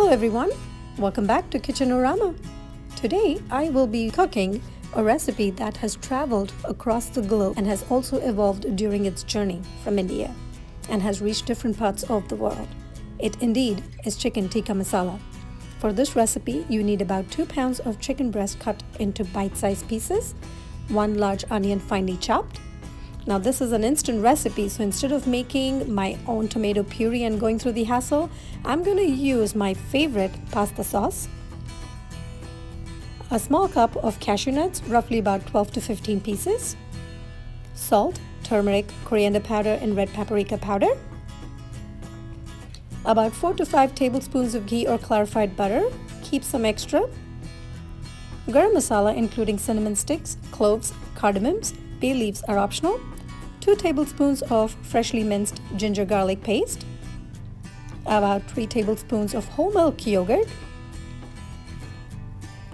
Hello everyone, welcome back to Kitchenorama. Today I will be cooking a recipe that has traveled across the globe and has also evolved during its journey from India and has reached different parts of the world. It indeed is Chicken Tikka Masala. For this recipe, you need about 2 pounds of chicken breast cut into bite-sized pieces, 1 large onion finely chopped. Now this is an instant recipe, so instead of making my own tomato puree and going through the hassle, I'm going to use my favorite pasta sauce, a small cup of cashew nuts, roughly about 12 to 15 pieces, salt, turmeric, coriander powder and red paprika powder, about 4 to 5 tablespoons of ghee or clarified butter, keep some extra, garam masala including cinnamon sticks, cloves, cardamoms, bay leaves are optional, 2 tablespoons of freshly minced ginger garlic paste, about 3 tablespoons of whole milk yogurt,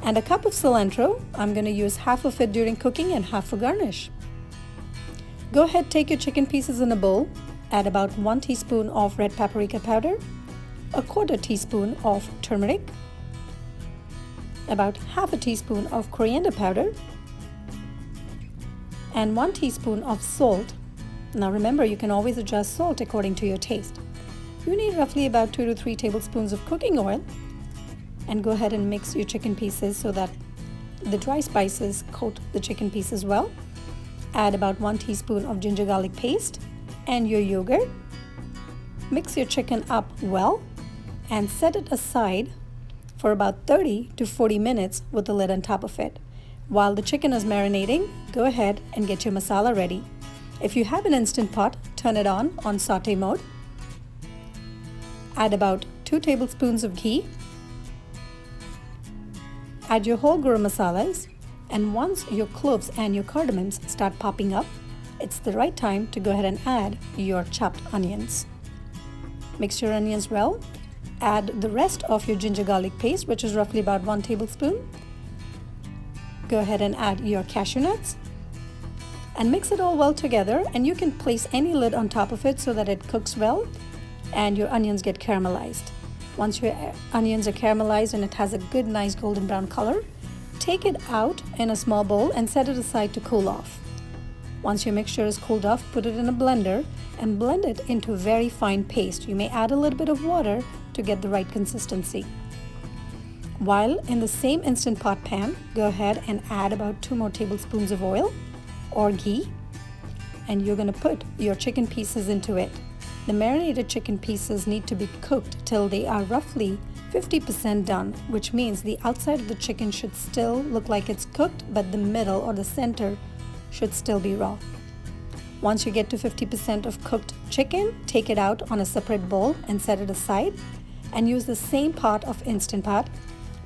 and a cup of cilantro. I'm going to use half of it during cooking and half for garnish. Go ahead, take your chicken pieces in a bowl, add about 1 teaspoon of red paprika powder, a 1/4 teaspoon of turmeric, about half a teaspoon of coriander powder, and 1 teaspoon of salt. Now remember, you can always adjust salt according to your taste. You need roughly about 2 to 3 tablespoons of cooking oil, and go ahead and mix your chicken pieces so that the dry spices coat the chicken pieces well. Add about 1 teaspoon of ginger garlic paste and your yogurt. Mix your chicken up well and set it aside for about 30 to 40 minutes with the lid on top of it. While the chicken is marinating, go ahead and get your masala ready. If you have an instant pot, turn it on saute mode. Add about 2 tablespoons of ghee. Add your whole garam masalas, and once your cloves and your cardamoms start popping up, it's the right time to go ahead and add your chopped onions. Mix your onions well. Add the rest of your ginger garlic paste, which is roughly about 1 tablespoon. Go ahead and add your cashew nuts and mix it all well together, and you can place any lid on top of it so that it cooks well and your onions get caramelized. Once your onions are caramelized and it has a good nice golden brown color, take it out in a small bowl and set it aside to cool off. Once your mixture is cooled off, put it in a blender and blend it into a very fine paste. You may add a little bit of water to get the right consistency. While in the same Instant Pot pan, go ahead and add about 2 more tablespoons of oil or ghee, and you're going to put your chicken pieces into it. The marinated chicken pieces need to be cooked till they are roughly 50% done, which means the outside of the chicken should still look like it's cooked, but the middle or the center should still be raw. Once you get to 50% of cooked chicken, take it out on a separate bowl and set it aside, and use the same pot of Instant Pot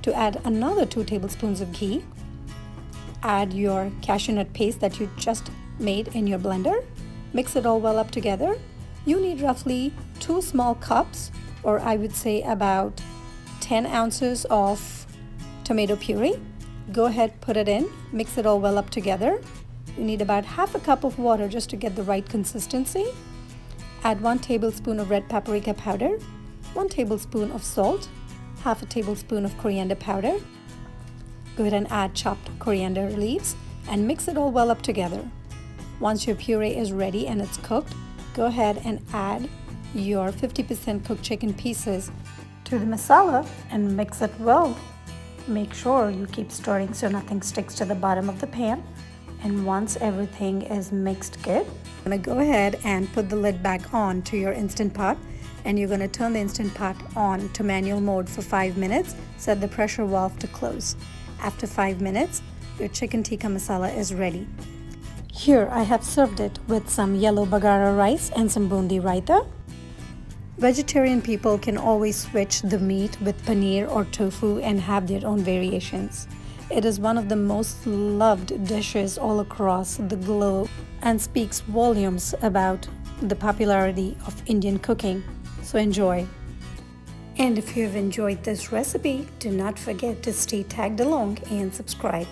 to add another 2 tablespoons of ghee. Add your cashew nut paste that you just made in your blender. Mix it all well up together. You need roughly 2 small cups, or I would say about 10 ounces of tomato puree. Go ahead, put it in, mix it all well up together. You need about half a cup of water just to get the right consistency. Add 1 tablespoon of red paprika powder, 1 tablespoon of salt, half a tablespoon of coriander powder. Go ahead and add chopped coriander leaves and mix it all well up together. Once your puree is ready and it's cooked, go ahead and add your 50% cooked chicken pieces to the masala and mix it well. Make sure you keep stirring so nothing sticks to the bottom of the pan. And once everything is mixed good, I'm going to go ahead and put the lid back on to your Instant Pot, and you're going to turn the Instant Pot on to manual mode for 5 minutes. Set the pressure valve to close. After 5 minutes, your chicken tikka masala is ready. Here I have served it with some yellow bagara rice and some bundi raita. Vegetarian people can always switch the meat with paneer or tofu and have their own variations. It is one of the most loved dishes all across the globe and speaks volumes about the popularity of Indian cooking. So enjoy. And if you have enjoyed this recipe, do not forget to stay tagged along and subscribe.